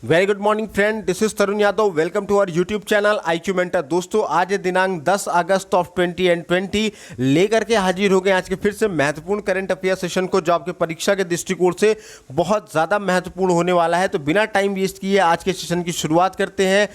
Very good morning friend, this is Tarun Yadav. Welcome to our YouTube channel IQ mentor. दोस्तों, आज है दिनांक 10 अगस्त of 2020 लेकर के हाजिर हो गए आज के फिर से महत्वपूर्ण करंट अफेयर सेशन को, जो आपके परीक्षा के दृष्टिकोण से बहुत ज़्यादा महत्वपूर्ण होने वाला है। तो बिना टाइम वेस्ट किए आज के सेशन की शुरुआत करते हैं।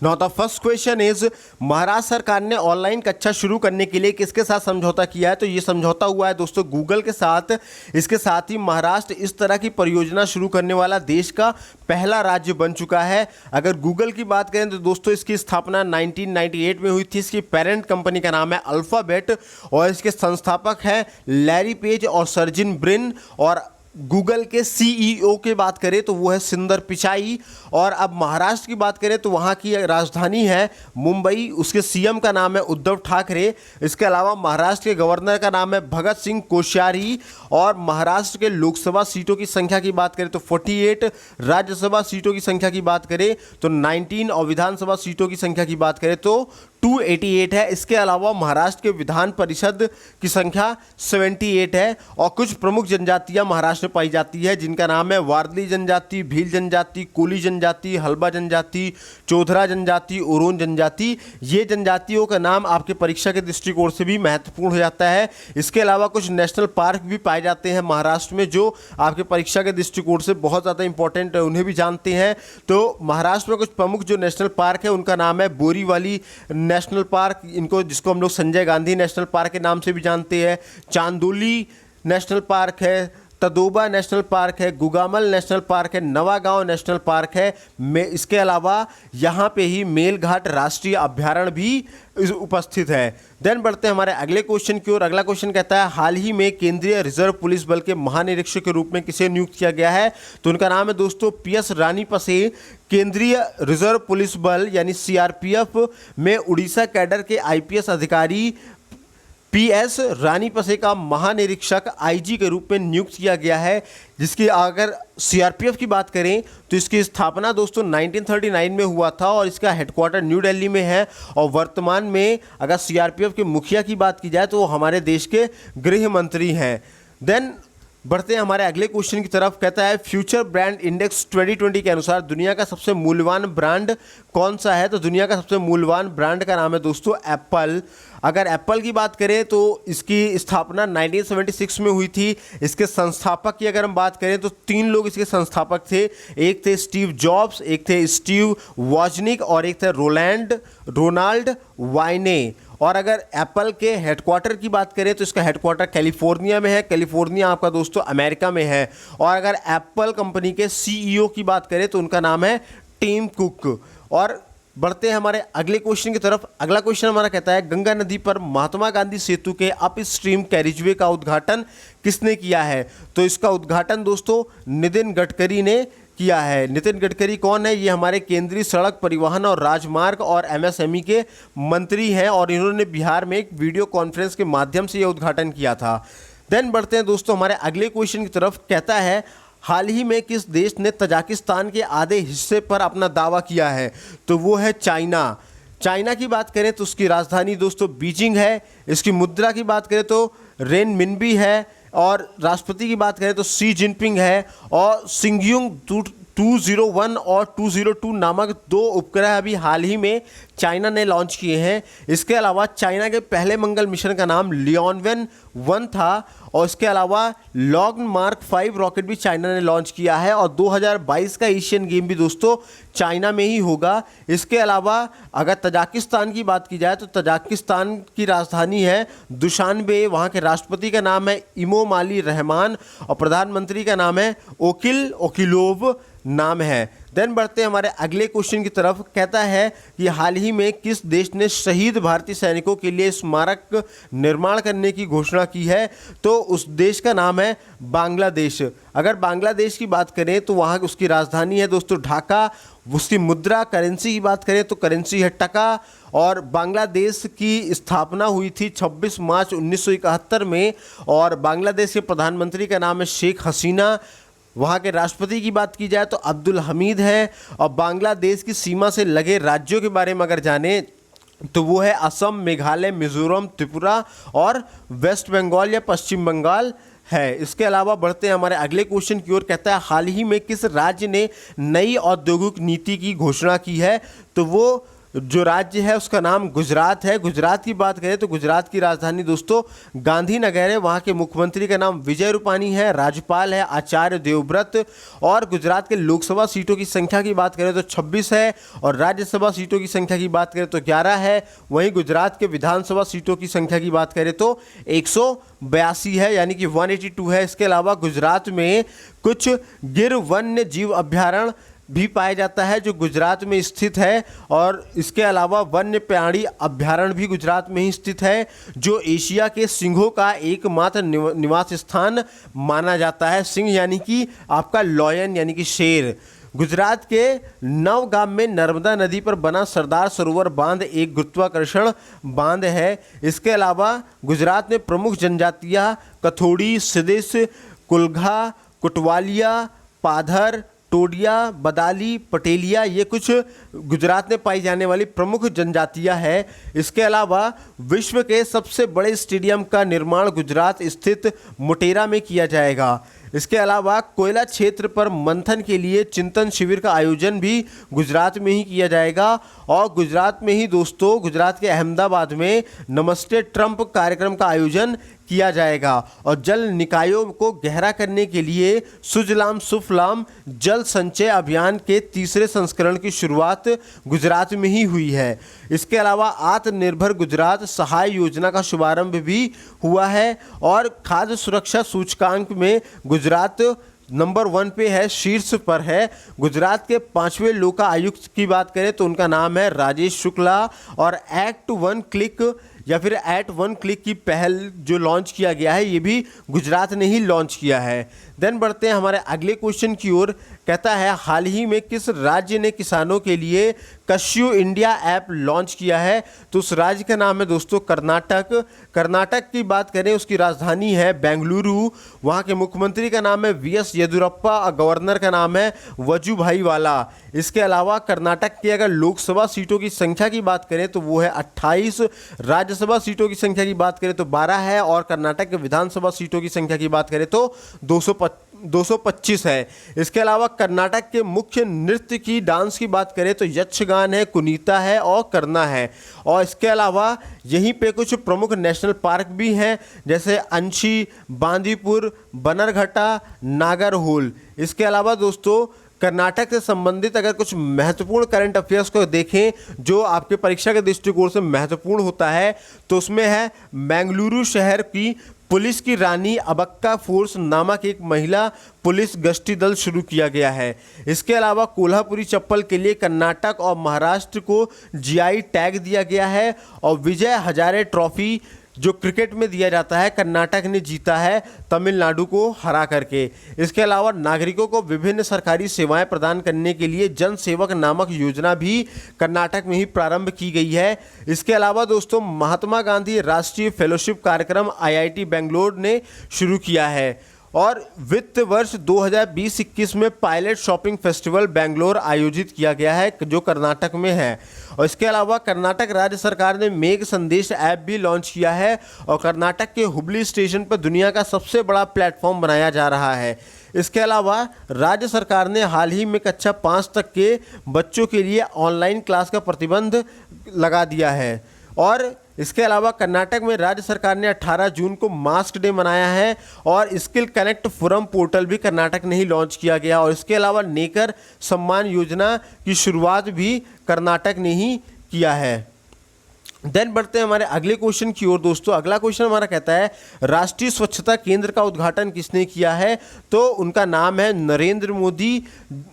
Now the first question is, Maharashtra सरकार ने ऑनलाइन कक्षा शुरू करने के लिए किसके साथ समझौता किया है? तो ये समझौता हुआ है दोस्तों गूगल के साथ। इसके साथ ही महाराष्ट्र इस तरह की परियोजना शुरू करने वाला देश का पहला राज्य बन चुका है। अगर गूगल की बात करें तो दोस्तों इसकी स्थापना 1998 में हुई थी। इसकी पेरेंट कंपनी का नाम है अल्फाबेट और इसके संस्थापक हैं लैरी पेज और सर्जिन ब्रिन। और गूगल के CEO की बात करें तो वो है सुंदर पिचाई। और अब महाराष्ट्र की बात करें तो वहाँ की राजधानी है मुंबई, उसके CM का नाम है उद्धव ठाकरे। इसके अलावा महाराष्ट्र के गवर्नर का नाम है भगत सिंह कोश्यारी। और महाराष्ट्र के लोकसभा सीटों की संख्या की बात करें तो 48, राज्यसभा सीटों की संख्या की बात करें तो 19 और विधानसभा सीटों की संख्या की बात करें तो 288 है। इसके अलावा महाराष्ट्र के विधान परिषद की संख्या 78 है। और कुछ प्रमुख जनजातियां महाराष्ट्र में पाई जाती है जिनका नाम है वारली जनजाति, भील जनजाति, कोली जनजाति, हल्बा जनजाति, चौधरा जनजाति, ओरोन जनजाति। ये जनजातियों का नाम आपके परीक्षा के दृष्टिकोण से भी महत्वपूर्ण हो जाता है। इसके अलावा कुछ नेशनल पार्क भी पाए जाते हैं महाराष्ट्र में, जो आपके परीक्षा के दृष्टिकोण से बहुत ज़्यादा इंपॉर्टेंट है, उन्हें भी जानते हैं। तो महाराष्ट्र में कुछ प्रमुख जो नेशनल पार्क है उनका नाम है बोरीवाली नेशनल पार्क, इनको जिसको हम लोग संजय गांधी नेशनल पार्क के नाम से भी जानते हैं। चांदोली नेशनल पार्क है, तदोबा नेशनल पार्क है, गुगामल नेशनल पार्क है, नवागांव नेशनल पार्क है। इसके अलावा यहाँ पे ही मेलघाट राष्ट्रीय अभ्यारण्य भी उपस्थित है। देन बढ़ते हैं हमारे अगले क्वेश्चन की ओर। अगला क्वेश्चन कहता है, हाल ही में केंद्रीय रिजर्व पुलिस बल के महानिरीक्षक के रूप में किसे नियुक्त किया गया है? तो उनका नाम है दोस्तों PS रानीपसे। केंद्रीय रिजर्व पुलिस बल यानी CRPF में उड़ीसा कैडर के IPS अधिकारी PS रानीपसे का महानिरीक्षक IG के रूप में नियुक्त किया गया है। जिसकी अगर CRPF की बात करें तो इसकी स्थापना दोस्तों 1939 में हुआ था और इसका हेडक्वार्टर न्यू दिल्ली में है। और वर्तमान में अगर CRPF के मुखिया की बात की जाए तो वो हमारे देश के गृह मंत्री हैं। देन बढ़ते हैं हमारे अगले क्वेश्चन की तरफ। कहता है, फ्यूचर ब्रांड इंडेक्स 2020 के अनुसार दुनिया का सबसे मूल्यवान ब्रांड कौन सा है? तो दुनिया का सबसे मूल्यवान ब्रांड का नाम है दोस्तों एप्पल। अगर एप्पल की बात करें तो इसकी स्थापना 1976 में हुई थी। इसके संस्थापक की अगर हम बात करें तो 3 लोग इसके संस्थापक थे। एक थे स्टीव जॉब्स, एक थे स्टीव वॉजनिक और एक थे रोनाल्ड वाइने। और अगर एप्पल के हेडक्वार्टर की बात करें तो इसका हेडक्वार्टर कैलिफोर्निया में है। कैलिफोर्निया आपका दोस्तों अमेरिका में है। और अगर एप्पल कंपनी के CEO की बात करें तो उनका नाम है टिम कुक। और बढ़ते हैं हमारे अगले क्वेश्चन की तरफ। अगला क्वेश्चन हमारा कहता है, गंगा नदी पर महात्मा गांधी सेतु के अप स्ट्रीम कैरिजवे का उद्घाटन किसने किया है? तो इसका उद्घाटन दोस्तों नितिन गडकरी ने किया है। नितिन गडकरी कौन है? ये हमारे केंद्रीय सड़क परिवहन और राजमार्ग और MSME के मंत्री हैं और इन्होंने बिहार में एक वीडियो कॉन्फ्रेंस के माध्यम से ये उद्घाटन किया था। देन बढ़ते हैं दोस्तों हमारे अगले क्वेश्चन की तरफ। कहता है, हाल ही में किस देश ने तजाकिस्तान के आधे हिस्से पर अपना दावा किया है? तो वो है चाइना। चाइना की बात करें तो उसकी राजधानी दोस्तों बीजिंग है। इसकी मुद्रा की बात करें तो रेनमिनबी है। और राष्ट्रपति की बात करें तो शी जिनपिंग है। और सिंगयुंग 201 और 202 नामक 2 उपग्रह अभी हाल ही में चाइना ने लॉन्च किए हैं। इसके अलावा चाइना के पहले मंगल मिशन का नाम लियोनवेन 1 था। और इसके अलावा लॉन्ग मार्क 5 रॉकेट भी चाइना ने लॉन्च किया है। और 2022 का एशियन गेम भी दोस्तों चाइना में ही होगा। इसके अलावा अगर तजाकिस्तान की बात की जाए तो तजाकिस्तान की राजधानी है दुशानबे। वहाँ के राष्ट्रपति का नाम है इमोमाली रहमान और प्रधानमंत्री का नाम है ओकिलोव नाम है। देन बढ़ते हैं हमारे अगले क्वेश्चन की तरफ। कहता है कि हाल ही में किस देश ने शहीद भारतीय सैनिकों के लिए स्मारक निर्माण करने की घोषणा की है? तो उस देश का नाम है बांग्लादेश। अगर बांग्लादेश की बात करें तो वहाँ उसकी राजधानी है दोस्तों ढाका। उसकी मुद्रा करेंसी की बात करें तो करेंसी है टका। और बांग्लादेश की स्थापना हुई थी 26 मार्च 1971 में। और बांग्लादेश के प्रधानमंत्री का नाम है शेख हसीना। वहाँ के राष्ट्रपति की बात की जाए तो अब्दुल हमीद है। और बांग्लादेश की सीमा से लगे राज्यों के बारे में अगर जाने तो वो है असम, मेघालय, मिजोरम, त्रिपुरा और वेस्ट बंगाल या पश्चिम बंगाल। है। इसके अलावा बढ़ते हैं हमारे अगले क्वेश्चन की ओर। कहता है हाल ही में किस राज्य ने नई औद्योगिक नीति की घोषणा की है? तो वो जो राज्य है उसका नाम गुजरात है। गुजरात की बात करें तो गुजरात की राजधानी दोस्तों गांधीनगर है। वहाँ के मुख्यमंत्री का नाम विजय रूपानी है, राज्यपाल है आचार्य देवव्रत। और गुजरात के लोकसभा सीटों की संख्या की बात करें तो 26 है और राज्यसभा सीटों की संख्या की बात करें तो 11 है। वहीं गुजरात के विधानसभा सीटों की संख्या की बात करें तो 182 है, यानी कि 182 है। इसके अलावा गुजरात में कुछ गिर वन्य जीव अभ्यारण्य भी पाया जाता है जो गुजरात में स्थित है। और इसके अलावा वन्य प्राणी अभ्यारण्य भी गुजरात में ही स्थित है जो एशिया के सिंहों का एकमात्र निवास स्थान माना जाता है। सिंह यानी कि आपका लॉयन यानी कि शेर। गुजरात के नवगाम में नर्मदा नदी पर बना सरदार सरोवर बांध एक गुरुत्वाकर्षण बांध है। इसके अलावा गुजरात में प्रमुख जनजातियाँ कथोड़ी, सिदिस, कुलघा, कुटवालिया, पाधर, टोडिया, बदाली, पटेलिया, ये कुछ गुजरात में पाई जाने वाली प्रमुख जनजातियां हैं। इसके अलावा विश्व के सबसे बड़े स्टेडियम का निर्माण गुजरात स्थित मोटेरा में किया जाएगा। इसके अलावा कोयला क्षेत्र पर मंथन के लिए चिंतन शिविर का आयोजन भी गुजरात में ही किया जाएगा। और गुजरात में ही दोस्तों गुजरात के अहमदाबाद में नमस्ते ट्रंप कार्यक्रम का आयोजन किया जाएगा। और जल निकायों को गहरा करने के लिए सुजलाम सुफलाम जल संचय अभियान के तीसरे संस्करण की शुरुआत गुजरात में ही हुई है। इसके अलावा आत्मनिर्भर गुजरात सहाय योजना का शुभारंभ भी हुआ है। और खाद्य सुरक्षा सूचकांक में गुजरात नंबर 1 पे है, शीर्ष पर है। गुजरात के 5वें लोका आयुक्त की बात करें तो उनका नाम है राजेश शुक्ला। और एक्ट 1 क्लिक या फिर एट 1 क्लिक की पहल जो लॉन्च किया गया है ये भी गुजरात ने ही लॉन्च किया है। देन बढ़ते हैं हमारे अगले क्वेश्चन की ओर। कहता है हाल ही में किस राज्य ने किसानों के लिए कश्यू इंडिया ऐप लॉन्च किया है? तो उस राज्य का नाम है दोस्तों कर्नाटक। कर्नाटक की बात करें उसकी राजधानी है बेंगलुरु। वहाँ के मुख्यमंत्री का नाम है वीएस येदियुरप्पा और गवर्नर का नाम है वजुभाई वाला। इसके अलावा कर्नाटक की अगर लोकसभा सीटों की संख्या की बात करें तो वो है 28, राज्यसभा सीटों की संख्या की बात करें तो 12 है और कर्नाटक के विधानसभा सीटों की संख्या की बात करें तो 225 है। इसके अलावा कर्नाटक के मुख्य नृत्य की डांस की बात करें तो यक्षगान है, कुनीता है और करना है। और इसके अलावा यहीं पे कुछ प्रमुख नेशनल पार्क भी हैं जैसे अंशी, बांदीपुर, बनरघट्टा, नागरहोल। इसके अलावा दोस्तों कर्नाटक से संबंधित अगर कुछ महत्वपूर्ण करंट अफेयर्स को देखें जो आपके परीक्षा के दृष्टिकोण से महत्वपूर्ण होता है तो उसमें है बेंगलुरु शहर की पुलिस की रानी अबक्का फोर्स नामक एक महिला पुलिस गश्ती दल शुरू किया गया है। इसके अलावा कोल्हापुरी चप्पल के लिए कर्नाटक और महाराष्ट्र को जीआई टैग दिया गया है। और विजय हजारे ट्रॉफी जो क्रिकेट में दिया जाता है कर्नाटक ने जीता है तमिलनाडु को हरा करके। इसके अलावा नागरिकों को विभिन्न सरकारी सेवाएं प्रदान करने के लिए जन सेवक नामक योजना भी कर्नाटक में ही प्रारंभ की गई है। इसके अलावा दोस्तों महात्मा गांधी राष्ट्रीय फेलोशिप कार्यक्रम आईआईटी बेंगलोर ने शुरू किया है। और वित्त वर्ष 2020-21 में पायलट शॉपिंग फेस्टिवल बेंगलोर आयोजित किया गया है जो कर्नाटक में है। और इसके अलावा कर्नाटक राज्य सरकार ने मेघ संदेश ऐप भी लॉन्च किया है और कर्नाटक के हुबली स्टेशन पर दुनिया का सबसे बड़ा प्लेटफॉर्म बनाया जा रहा है। इसके अलावा राज्य सरकार ने हाल ही में कक्षा 5 तक के बच्चों के लिए ऑनलाइन क्लास का प्रतिबंध लगा दिया है। और इसके अलावा कर्नाटक में राज्य सरकार ने 18 जून को मास्क डे मनाया है और स्किल कनेक्ट फोरम पोर्टल भी कर्नाटक ने ही लॉन्च किया गया। और इसके अलावा नेकर सम्मान योजना की शुरुआत भी कर्नाटक ने ही किया है। देन बढ़ते हैं हमारे अगले क्वेश्चन की ओर दोस्तों। अगला क्वेश्चन हमारा कहता है राष्ट्रीय स्वच्छता केंद्र का उद्घाटन किसने किया है? तो उनका नाम है नरेंद्र मोदी।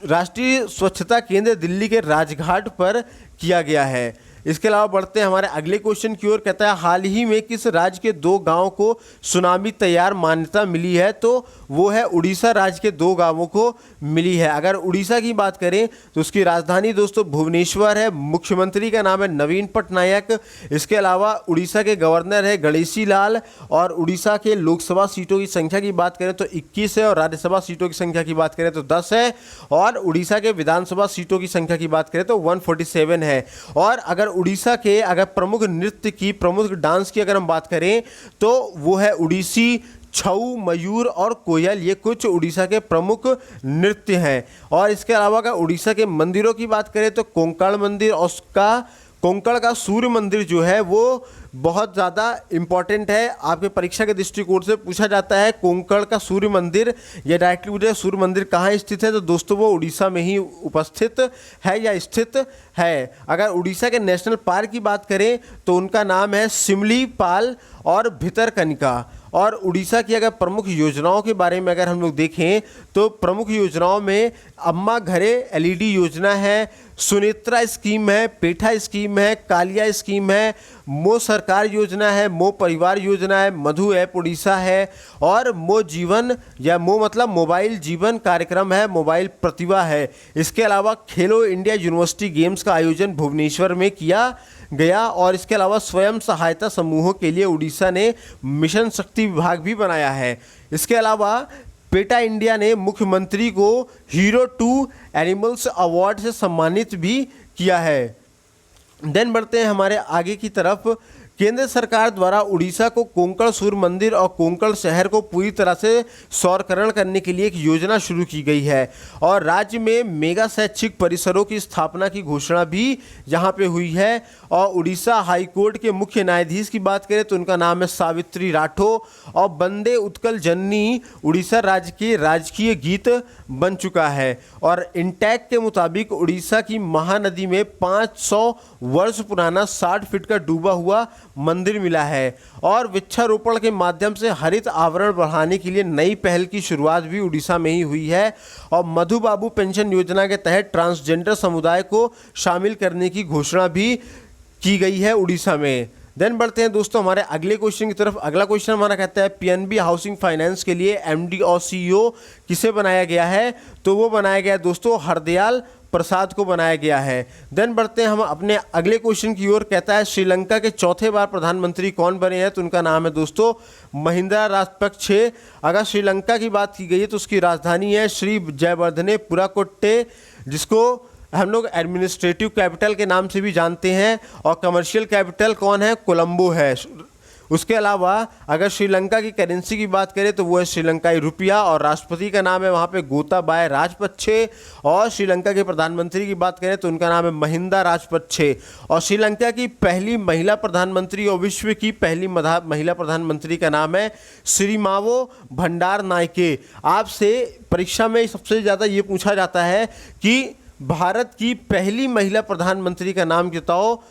राष्ट्रीय स्वच्छता केंद्र दिल्ली के राजघाट पर किया गया है। इसके अलावा बढ़ते हैं हमारे अगले क्वेश्चन की ओर। कहता है हाल ही में किस राज्य के 2 गांवों को सुनामी तैयार मान्यता मिली है? तो वो है उड़ीसा राज्य के 2 गांवों को मिली है। अगर उड़ीसा की बात करें तो उसकी राजधानी दोस्तों भुवनेश्वर है। मुख्यमंत्री का नाम है नवीन पटनायक। इसके अलावा उड़ीसा के गवर्नर है गणेशी लाल। और उड़ीसा के लोकसभा सीटों की संख्या की बात करें तो 21 है और राज्यसभा सीटों की संख्या की बात करें तो 10 है। और उड़ीसा के विधानसभा सीटों की संख्या की बात करें तो 147 है। और अगर उड़ीसा के अगर प्रमुख नृत्य की प्रमुख डांस की अगर हम बात करें तो वो है उड़ीसी छऊ, मयूर और कोयल ये कुछ उड़ीसा के प्रमुख नृत्य हैं। और इसके अलावा अगर उड़ीसा के मंदिरों की बात करें तो कोंकण मंदिर और उसका कोंकण का सूर्य मंदिर जो है वो बहुत ज़्यादा इम्पॉर्टेंट है। आपके परीक्षा के दृष्टिकोण से पूछा जाता है कोंकण का सूर्य मंदिर, या डायरेक्टली पूछे सूर्य मंदिर कहाँ स्थित है, तो दोस्तों वो उड़ीसा में ही उपस्थित है या स्थित है। अगर उड़ीसा के नेशनल पार्क की बात करें तो उनका नाम है सिमलीपाल और भितरकनिका। और उड़ीसा की अगर प्रमुख योजनाओं के बारे में अगर हम लोग देखें तो प्रमुख योजनाओं में अम्मा घरे एलईडी योजना है, सुनेत्रा स्कीम है, पेठा स्कीम है, कालिया स्कीम है, मो सरकार योजना है, मो परिवार योजना है, मधु ऐप उड़ीसा है और मो जीवन या मो मतलब मोबाइल जीवन कार्यक्रम है, मोबाइल प्रतिभा है। इसके अलावा खेलो इंडिया यूनिवर्सिटी गेम्स का आयोजन भुवनेश्वर में किया गया। और इसके अलावा स्वयं सहायता समूहों के लिए उड़ीसा ने मिशन शक्ति विभाग भी बनाया है। इसके अलावा पेटा इंडिया ने मुख्यमंत्री को हीरो टू एनिमल्स अवार्ड से सम्मानित भी किया है। देन बढ़ते हैं हमारे आगे की तरफ। केंद्र सरकार द्वारा उड़ीसा को कोंकण सूर्य मंदिर और कोंकण शहर को पूरी तरह से सौरकरण करने के लिए एक योजना शुरू की गई है और राज्य में मेगा शैक्षिक परिसरों की स्थापना की घोषणा भी यहाँ पे हुई है। और उड़ीसा हाई कोर्ट के मुख्य न्यायाधीश की बात करें तो उनका नाम है सावित्री राठो और वंदे उत्कल जननी उड़ीसा राज्य के राजकीय गीत बन चुका है। और इंटैक के मुताबिक उड़ीसा की महानदी में 500 वर्ष पुराना 60 फीट का डूबा हुआ मंदिर मिला है। और वृक्षारोपण के माध्यम से हरित आवरण बढ़ाने के लिए नई पहल की शुरुआत भी उड़ीसा में ही हुई है। और मधु बाबू पेंशन योजना के तहत ट्रांसजेंडर समुदाय को शामिल करने की घोषणा भी की गई है उड़ीसा में। देन बढ़ते हैं दोस्तों हमारे अगले क्वेश्चन की तरफ। अगला क्वेश्चन हमारा कहता है पीएनबी हाउसिंग फाइनेंस के लिए एमडी और सीईओ किसे बनाया गया है, तो वो बनाया गया दोस्तों हरदयाल प्रसाद को बनाया गया है। देन बढ़ते हैं हम अपने अगले क्वेश्चन की ओर। कहता है श्रीलंका के चौथे बार प्रधानमंत्री कौन बने हैं, तो उनका नाम है दोस्तों महिंदा राजपक्षे। अगर श्रीलंका की बात की गई है तो उसकी राजधानी है श्री जयवर्धने पुराकोट्टे, जिसको हम लोग एडमिनिस्ट्रेटिव कैपिटल के नाम से भी जानते हैं। और कमर्शियल कैपिटल कौन है, कोलंबो है। उसके अलावा अगर श्रीलंका की करेंसी की बात करें तो वो है श्रीलंकाई रुपया और राष्ट्रपति का नाम है वहाँ पे गोताबाया राजपक्षे। और श्रीलंका के प्रधानमंत्री की बात करें तो उनका नाम है महिंदा राजपक्षे। और श्रीलंका की पहली महिला प्रधानमंत्री और विश्व की पहली महिला प्रधानमंत्री का नाम है श्रीमावो भंडार नायके। आपसे परीक्षा में सबसे ज़्यादा ये पूछा जाता है कि भारत की पहली महिला प्रधानमंत्री का नाम बताओ,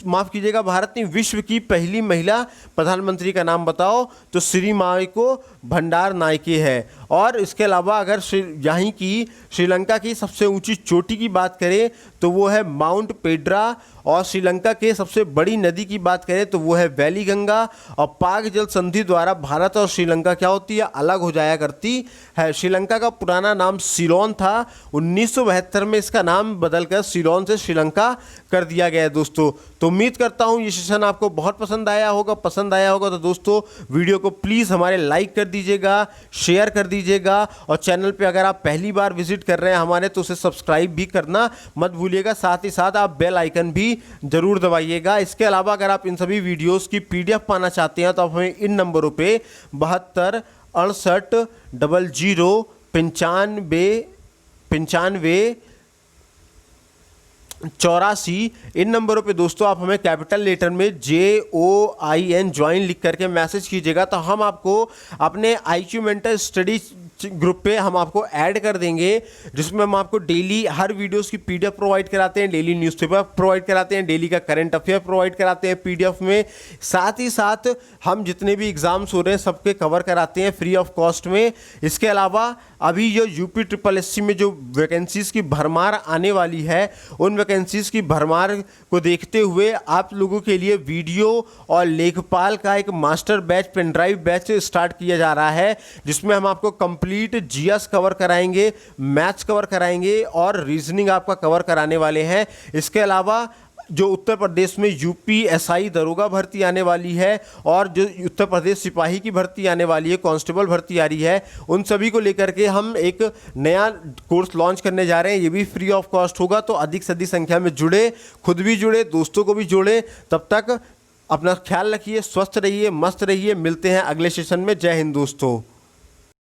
माफ़ कीजिएगा भारत नहीं विश्व की पहली महिला प्रधानमंत्री का नाम बताओ, तो श्रीमावो भंडार नायके है। और इसके अलावा अगर यहाँ की श्रीलंका की सबसे ऊंची चोटी की बात करें तो वो है माउंट पेड्रा। और श्रीलंका के सबसे बड़ी नदी की बात करें तो वो है वैली गंगा। और पाक जल संधि द्वारा भारत और श्रीलंका क्या होती है, अलग हो जाया करती है। श्रीलंका का पुराना नाम सीलोन था, 1972 में इसका नाम बदलकर सीलोन से श्रीलंका कर दिया गया है दोस्तों। तो उम्मीद करता हूँ ये सेशन आपको बहुत पसंद आया होगा। तो दोस्तों वीडियो को प्लीज़ हमारे लाइक कर दीजिएगा, शेयर कर दीजिएगा और चैनल पे अगर आप पहली बार विजिट कर रहे हैं हमारे तो उसे सब्सक्राइब भी करना मत भूलिएगा। साथ ही साथ आप बेल आइकन भी जरूर दबाइएगा। इसके अलावा अगर आप इन सभी वीडियोस की पीडीएफ पाना चाहते हैं तो आप हमें इन नंबरों पे 72 68 00 95 84 इन नंबरों पे दोस्तों आप हमें कैपिटल लेटर में JOIN ज्वाइन लिख करके मैसेज कीजिएगा, तो हम आपको अपने IQ मेंटर स्टडी ग्रुप पे हम आपको ऐड कर देंगे, जिसमें हम आपको डेली हर वीडियोस की पीडीएफ प्रोवाइड कराते हैं, डेली न्यूज़पेपर प्रोवाइड कराते हैं, डेली का करंट अफेयर प्रोवाइड कराते हैं पीडीएफ में। साथ ही साथ हम जितने भी एग्जाम्स हो रहे हैं सबके कवर कराते हैं फ्री ऑफ कॉस्ट में। इसके अलावा अभी जो यूपी SSSC में जो वैकेंसीज़ की भरमार आने वाली है उन वैकेंसीज़ की भरमार को देखते हुए आप लोगों के लिए वीडियो और लेखपाल का एक master batch pendrive batch start किया जा रहा है, जिसमें हम आपको कंप्लीट जीएस कवर कराएंगे, मैथ्स कवर कराएंगे और रीजनिंग आपका कवर कराने वाले हैं। इसके अलावा जो उत्तर प्रदेश में UPSI दरोगा भर्ती आने वाली है और जो उत्तर प्रदेश सिपाही की भर्ती आने वाली है, कांस्टेबल भर्ती आ रही है, उन सभी को लेकर के हम एक नया कोर्स लॉन्च करने जा रहे हैं। ये भी फ्री ऑफ कॉस्ट होगा, तो अधिक से अधिक संख्या में जुड़े, खुद भी जुड़े, दोस्तों को भी जोड़े। तब तक अपना ख्याल रखिए, स्वस्थ रहिए, मस्त रहिए। मिलते हैं अगले सेशन में। जय हिंद दोस्तों।